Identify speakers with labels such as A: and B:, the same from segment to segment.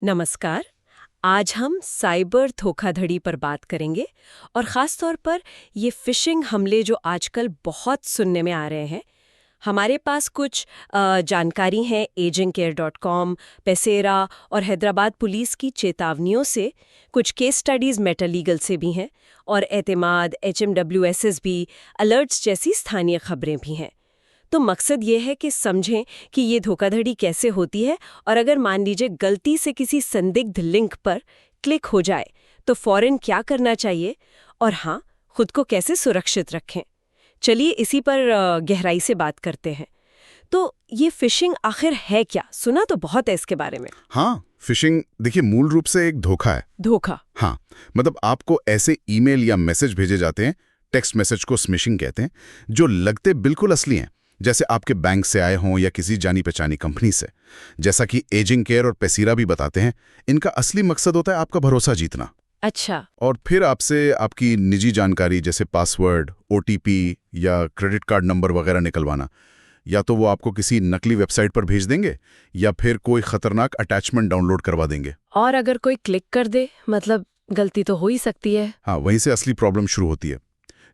A: नमस्कार। आज हम साइबर धोखाधड़ी पर बात करेंगे और ख़ास तौर पर ये फ़िशिंग हमले जो आजकल बहुत सुनने में आ रहे हैं। हमारे पास कुछ जानकारी है agentcare.com, पेसेरा और हैदराबाद पुलिस की चेतावनियों से, कुछ केस स्टडीज़ मेटालीगल से भी हैं और एतमाद, HMWSSB, अलर्ट्स जैसी स्थानीय खबरें भी हैं। तो मकसद ये है कि समझें कि ये धोखाधड़ी कैसे होती है और अगर मान लीजिए गलती से किसी संदिग्ध लिंक पर क्लिक हो जाए तो फौरन क्या करना चाहिए और हाँ, खुद को कैसे सुरक्षित रखें। चलिए इसी पर गहराई से बात करते हैं। तो ये फिशिंग आखिर है क्या? सुना तो बहुत है इसके बारे में।
B: हाँ, फिशिंग देखिए मूल रूप से एक धोखा है।
A: धोखा?
B: हाँ, मतलब आपको ऐसे ईमेल या मैसेज भेजे जाते हैं, टेक्स्ट मैसेज को स्मिशिंग कहते हैं, जो लगते बिल्कुल असली हैं, जैसे आपके बैंक से आए हों या किसी जानी पहचानी कंपनी से। जैसा कि एजिंग केयर और पेसीरा भी बताते हैं, इनका असली मकसद होता है आपका भरोसा जीतना।
A: अच्छा।
B: और फिर आपसे आपकी निजी जानकारी जैसे पासवर्ड, OTP या क्रेडिट कार्ड नंबर वगैरह निकलवाना। या तो वो आपको किसी नकली वेबसाइट पर भेज देंगे या फिर कोई खतरनाक अटैचमेंट डाउनलोड करवा देंगे।
A: और अगर कोई क्लिक कर दे, मतलब गलती तो हो ही सकती है।
B: हाँ, वहीं से असली प्रॉब्लम शुरू होती है।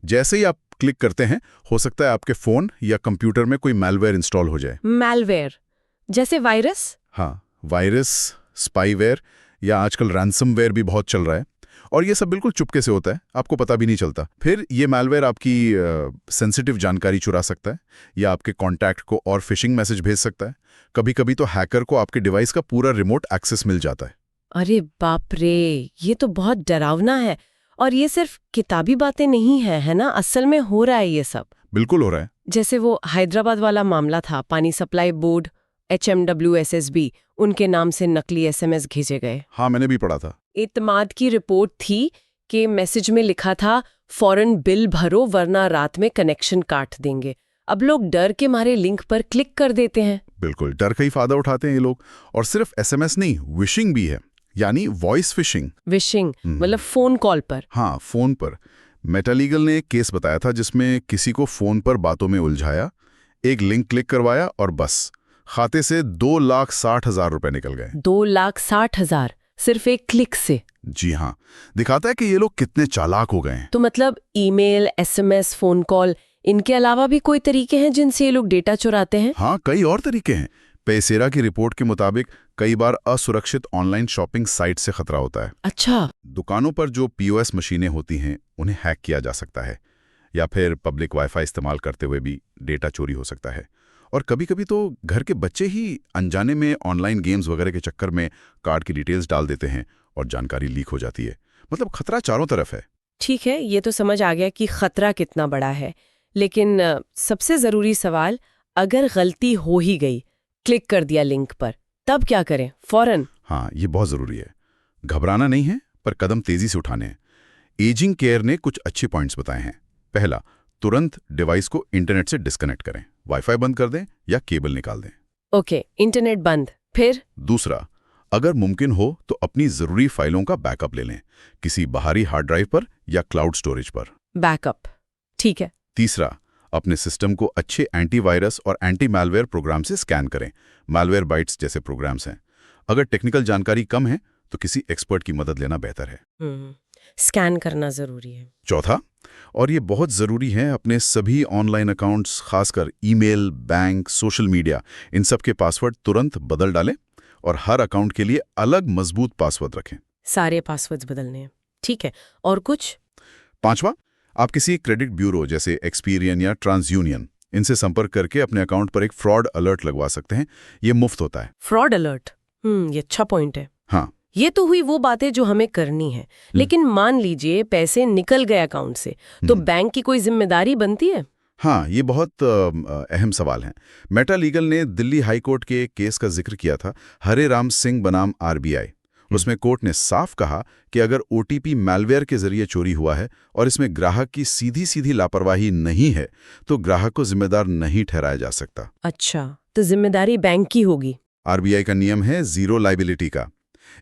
B: जैसे ही आप क्लिक करते हैं, हो सकता है आपके फोन या कंप्यूटर में कोई मैलवेयर इंस्टॉल हो जाए।
A: मैलवेयर जैसे वायरस?
B: हाँ, वायरस, स्पाईवेयर या आजकल रैंसमवेयर भी बहुत चल रहा है। और ये सब बिल्कुल चुपके से होता है, आपको पता भी नहीं चलता। फिर ये मैलवेयर आपकी सेंसिटिव जानकारी चुरा सकता है या आपके कॉन्टैक्ट को और फिशिंग मैसेज भेज सकता है। कभी-कभी तो हैकर को आपके डिवाइस का पूरा रिमोट एक्सेस मिल जाता है।
A: अरे बाप रे, ये तो बहुत डरावना है। और ये सिर्फ किताबी बातें नहीं है ना? असल में हो रहा है ये सब।
B: बिल्कुल हो रहा है।
A: जैसे वो हैदराबाद वाला मामला था, पानी सप्लाई बोर्ड HMWSSB, उनके नाम से नकली SMS भेजे गए।
B: हाँ, मैंने भी पढ़ा था।
A: इत्तेमाद की रिपोर्ट थी कि मैसेज में लिखा था फौरन बिल भरो वरना रात में कनेक्शन काट देंगे। अब लोग डर के मारे लिंक पर क्लिक कर देते हैं।
B: बिल्कुल, डर का ही फायदा उठाते हैं ये लोग। और सिर्फ SMS नहीं, विशिंग भी है, यानी वॉइस फिशिंग।
A: विशिंग मतलब फोन कॉल पर?
B: हाँ, फोन पर। मेटालीगल ने एक केस बताया था जिसमें किसी को फोन पर बातों में उलझाया, एक लिंक क्लिक करवाया और बस खाते से 2,60,000 रुपए निकल गए।
A: 2,60,000 सिर्फ एक क्लिक से?
B: जी हाँ, दिखाता है कि ये लोग कितने चालाक हो गए हैं।
A: तो मतलब ईमेल, SMS, फोन कॉल, इनके अलावा भी कोई तरीके हैं जिनसे ये लोग डेटा चुराते हैं?
B: हाँ, कई और तरीके हैं। पेसेरा की रिपोर्ट के मुताबिक कई बार असुरक्षित ऑनलाइन शॉपिंग साइट से खतरा होता है।
A: अच्छा।
B: दुकानों पर जो POS मशीनें होती हैं, उन्हें हैक किया जा सकता है या फिर पब्लिक वाईफाई इस्तेमाल करते हुए भी डेटा चोरी हो सकता है। और कभी-कभी तो घर के बच्चे ही अनजाने में ऑनलाइन गेम्स वगैरह के चक्कर में कार्ड की डिटेल्स डाल देते हैं और जानकारी लीक हो जाती है। मतलब खतरा चारों तरफ है।
A: ठीक है, ये तो समझ आ गया कि खतरा कितना बड़ा है। लेकिन सबसे जरूरी सवाल, अगर गलती हो ही गई, क्लिक कर दिया लिंक पर, तब क्या करें फौरन?
B: हाँ, ये बहुत ज़रूरी है। घबराना नहीं है, पर कदम तेजी से उठाने हैं। एजिंग केयर ने कुछ अच्छे पॉइंट्स बताए हैं। पहला, तुरंत डिवाइस को इंटरनेट से डिस्कनेक्ट करें, वाईफाई बंद कर दें या केबल निकाल दें।
A: ओके, इंटरनेट बंद। फिर?
B: दूसरा, अगर मुमकिन हो तो अपनी ज़रूरी फाइलों का बैकअप ले लें, किसी बाहरी हार्ड ड्राइव पर या क्लाउड स्टोरेज पर।
A: बैकअप, ठीक है।
B: तीसरा, अपने सिस्टम को अच्छे एंटीवायरस और एंटी मैलवेयर प्रोग्राम से स्कैन करें। मैलवेयर बाइट्स जैसे प्रोग्राम्स हैं। अगर टेक्निकल जानकारी कम है तो किसी एक्सपर्ट की मदद लेना बेहतर है।
A: स्कैन करना जरूरी है।
B: चौथा, और ये बहुत ज़रूरी है, अपने सभी ऑनलाइन अकाउंट्स, खासकर ईमेल, बैंक, सोशल मीडिया, इन सब के पासवर्ड तुरंत बदल डालें और हर अकाउंट के लिए अलग मजबूत पासवर्ड रखें।
A: सारे पासवर्ड्स बदलने हैं, ठीक है। और कुछ?
B: पांचवा, आप किसी क्रेडिट ब्यूरो जैसे एक्सपीरियन या ट्रांसयूनियन, इनसे संपर्क करके अपने अकाउंट पर एक फ्रॉड अलर्ट लगवा सकते हैं। ये मुफ्त होता है।
A: Fraud alert? ये अच्छा पॉइंट है।
B: हाँ,
A: ये तो हुई वो बातें जो हमें करनी है। लेकिन मान लीजिए पैसे निकल गए अकाउंट से, तो बैंक की कोई जिम्मेदारी बनती है?
B: हाँ, ये बहुत अहम सवाल है। मेटालीगल ने दिल्ली हाई कोर्ट के एक केस का जिक्र किया था, हरे राम सिंह बनाम RBI। उसमें कोर्ट ने साफ कहा कि अगर OTP मैलवेयर के जरिए चोरी हुआ है और इसमें ग्राहक की सीधी सीधी लापरवाही नहीं है, तो ग्राहक को जिम्मेदार नहीं ठहराया जा सकता।
A: अच्छा, तो जिम्मेदारी बैंक की होगी।
B: RBI का नियम है जीरो लाइबिलिटी का।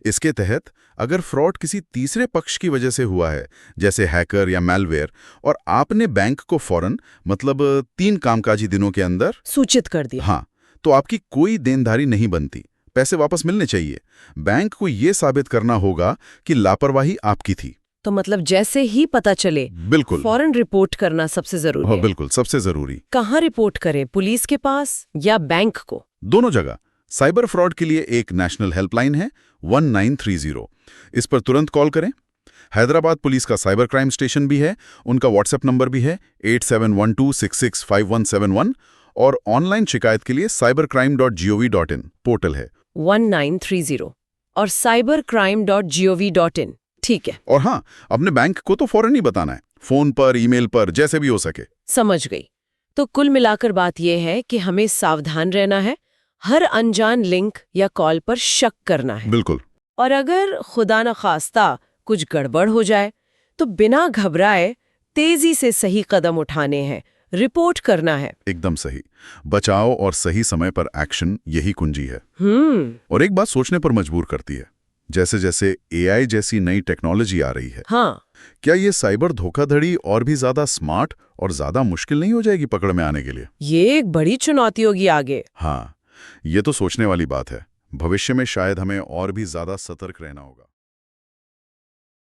B: इसके तहत अगर फ्रॉड किसी तीसरे पक्ष की वजह से हुआ है, जैसे हैकर या मैलवेयर, और आपने बैंक को फौरन, मतलब 3 कामकाजी दिनों के अंदर
A: सूचित कर दिया,
B: हाँ, तो आपकी कोई देनदारी नहीं बनती, पैसे वापस मिलने चाहिए। बैंक को ये साबित करना होगा कि लापरवाही आपकी थी।
A: तो मतलब जैसे ही पता चले
B: बिल्कुल।
A: फौरन रिपोर्ट करना सबसे जरूरी
B: हाँ,
A: है।
B: बिल्कुल, सबसे जरूरी।
A: कहाँ रिपोर्ट करें, पुलिस के पास या बैंक को?
B: दोनों जगह। साइबर फ्रॉड के लिए एक नेशनल हेल्पलाइन है 1930। इस पर तुरंत कॉल करें। हैदराबाद पुलिस का साइबर क्राइम स्टेशन भी है, उनका व्हाट्सएप नंबर भी है 8712665171 और ऑनलाइन शिकायत के लिए cybercrime.gov.in पोर्टल है।
A: 1930 और cybercrime.gov.in, ठीक है।
B: और हाँ, अपने बैंक को तो फौरन ही बताना है, फोन पर, ईमेल पर, जैसे भी हो सके।
A: समझ गई। तो कुल मिलाकर बात यह है कि हमें सावधान रहना है, हर अनजान लिंक या कॉल पर शक करना है।
B: बिल्कुल।
A: और अगर खुदा न खास्ता कुछ गड़बड़ हो जाए तो बिना घबराए तेजी से सही कदम उठाने हैं, रिपोर्ट करना है।
B: एकदम सही। बचाव और सही समय पर एक्शन, यही कुंजी है। और एक बात सोचने पर मजबूर करती है, जैसे जैसे एआई जैसी नई टेक्नोलॉजी आ रही है,
A: हाँ,
B: क्या ये साइबर धोखाधड़ी और भी ज्यादा स्मार्ट और ज्यादा मुश्किल नहीं हो जाएगी पकड़ में आने के लिए?
A: ये एक बड़ी चुनौती होगी आगे।
B: हाँ, ये तो सोचने वाली बात है। भविष्य में शायद हमें और भी ज्यादा सतर्क रहना होगा।